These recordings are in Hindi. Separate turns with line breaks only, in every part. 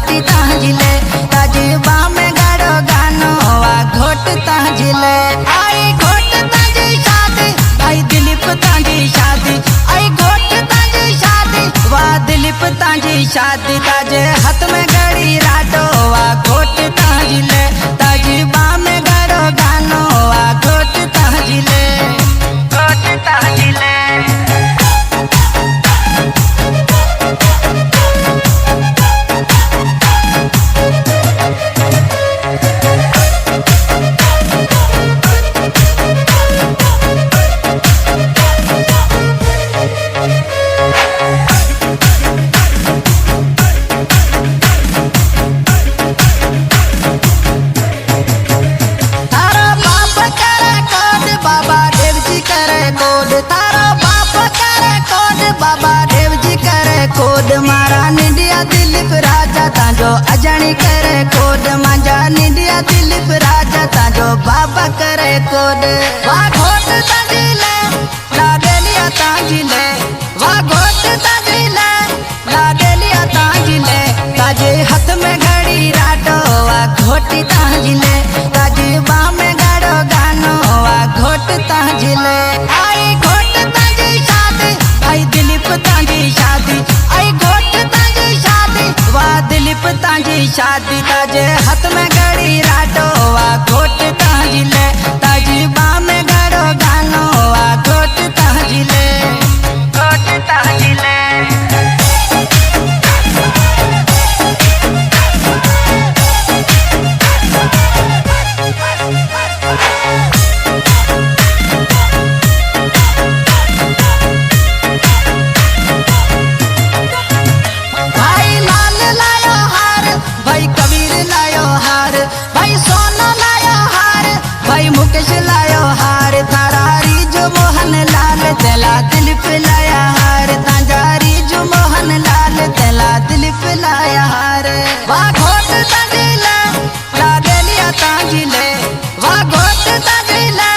घोटी ताजिले ताजी बामे गाड़ो गानो वा घोट ताजिले आई घोट ताजी शादी भाई दिलीप ताजी शादी आई घोट ताजी शादी वा दिलीप ताजी शादी ताजे हाथ में घड़ी राडो वा घोट ताजिले ताजी बामे गाड़ो गानो वा घोट ताजिले घोट ताजिले कोड मारा निंदिया दिलीप राजा ताजो अजानी करे कोड मांजा निंदिया दिलीप राजा ताजो बाबा करे कोड वा घोट ताजिले लाडेलिया ताजिले वा घोट ताजिले लाडेलिया ताजिले ताजे हाथ में घड़ी राडो वा घोटी ताजिले ताजी बामे गाड़ो गानो वा घोट ताजिले आई घोट ताजी शादी भाई दिलीप ताजी शादी दिलीप ताजी शादी ताजे हाथ में घड़ी राडो वा घोट ताजिले ताजी बामे गाड़ो गानो वा घोट ताजिले घोट ताजिले मुकेश लायो हार थारा रिजो मोहन लाल तेला दिलीप लाया हार तांजारी जो मोहन लाल तेला दिलीप लाया हार वा घोट ताजिले लाडेलिया ताजिले वा घोट ताजिले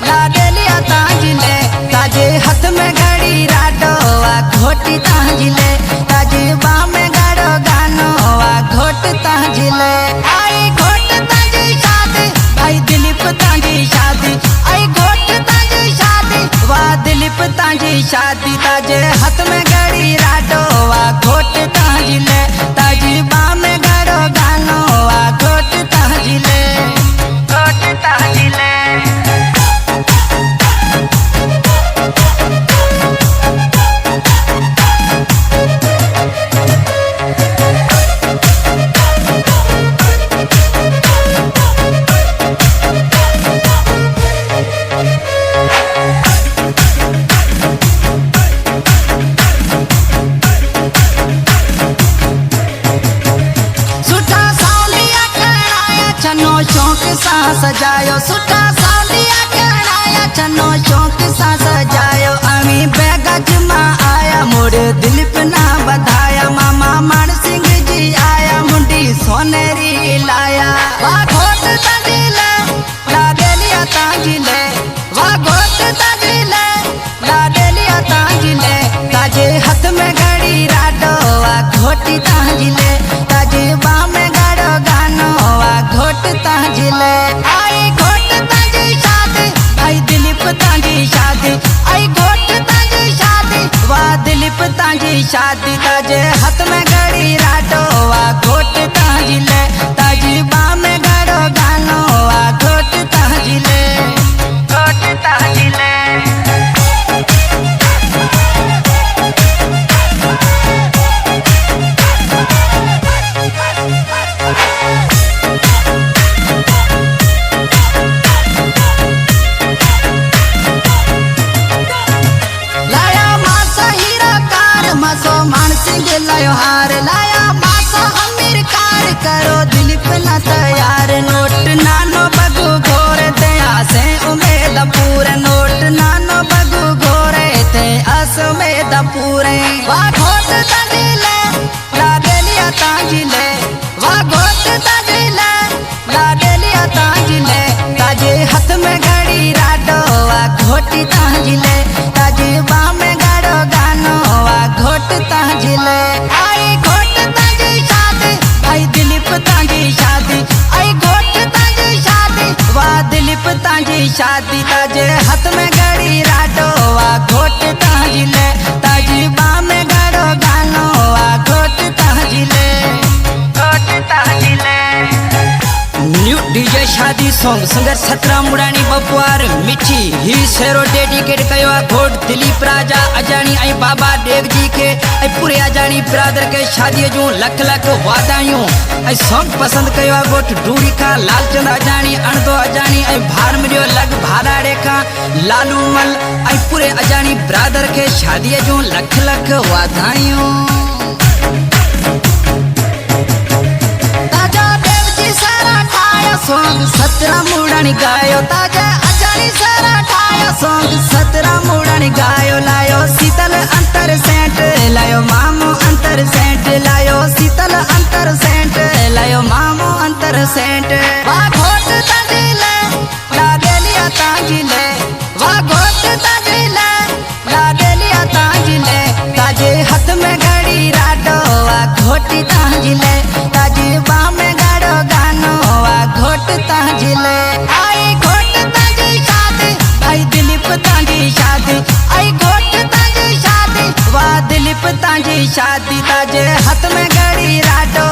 लाडेलिया ताजिले ताजे हाथ में घड़ी राडो वा घोटी ताजिले ताजे बामे गाड़ो गानो वा घोट ताजिले आई घोट ताजी शादी भाई दिलीप ताजी शादी आई घोट ताजी शादी वा दिलीप ताजी शादी ताजे हाथ में घड़ी राडो वा घोट ताजिले ताजी बामे गाड़ो गानो वा घोट ताजिले घोट ताजिले शौक सा सजायो सुटा सालिया कराया चनो शौक सा सजायो अमी बैगज मा आया मोरे दिलीप ना बधाया मामा मान सिंह जी आया मुंडी सोनेरी लाया वा घोट ताजिले लाडेलिया ताजिले वा घोट ताजिले लाडेलिया ताजिले ताजे हाथ में घड़ी राडो वा घोटी ताजिले ताजे बामे गाड़ो गानो वा घोट ताजिले आई घोट ताजी शादी भाई दिलीप ताजी शादी आई घोट ताजी शादी वा दिलीप ताजी शादी ताजे हाथ में घड़ी राडो वा घोट ताजिले ताजी बामे गाड़ो गानो वा घोट ताजिले घोट ताजिले लायो हार लाया मासा अमीर कार करो दिलीप ना तैयार नोट नानो बगु घोरे ते आसे उम्मीद पूरे नोट नानो बगु घोरे ते आस उम्मीद पूरे वा घोट ताजिले लाडेलिया ताजिले वा घोट ताजिले लाडेलिया ताजिले ताजे हाथ में घड़ी राडो वा घोटी ताजिले ताजे बामे गाड़ो गानो वा घोट ताजिले आई घोट ताजी शादी शादी सॉन्ग सिंगर सतराम मुड़ानी बपुआर मिठी ही शेरो डेडिकेट कयो घोट दिलीप राजा अजानी आई बाबा देव जी के आई पूरे अजानी ब्रादर के शादी जो लख लख वादायूं आई सॉन्ग पसंद कयो घोट डूरी का लालचंद अजानी अणदो अजानी आई भार मिलियो लग भाराड़े का लालू मल आई पूरे अजानी ब्रादर के शादी जो लख लख वादायूं। सॉन्ग सतराम मुड़ानी गायो ताजा अजानी सारा ठायो सॉन्ग सतराम मुड़ानी गायो लायो शीतल अंतर सेंट लायो मामो अंतर सेंट लायो शीतल अंतर सेंट लायो मामो अंतर सेंट वा घोट ताजिले लाडेलिया ताजिले वा घोट ताजिले लाडेलिया ताजिले ताजे हाथ में घड़ी राडो वा घोटी ताजिले ताजे बाह में गाड़ो गानो वा घोट ताजिले आई घोट ताजी शादी आई दिलीप ताजी शादी आई घोट ताजी शादी वा दिलीप ताजी शादी ताजे हाथ में घड़ी राडो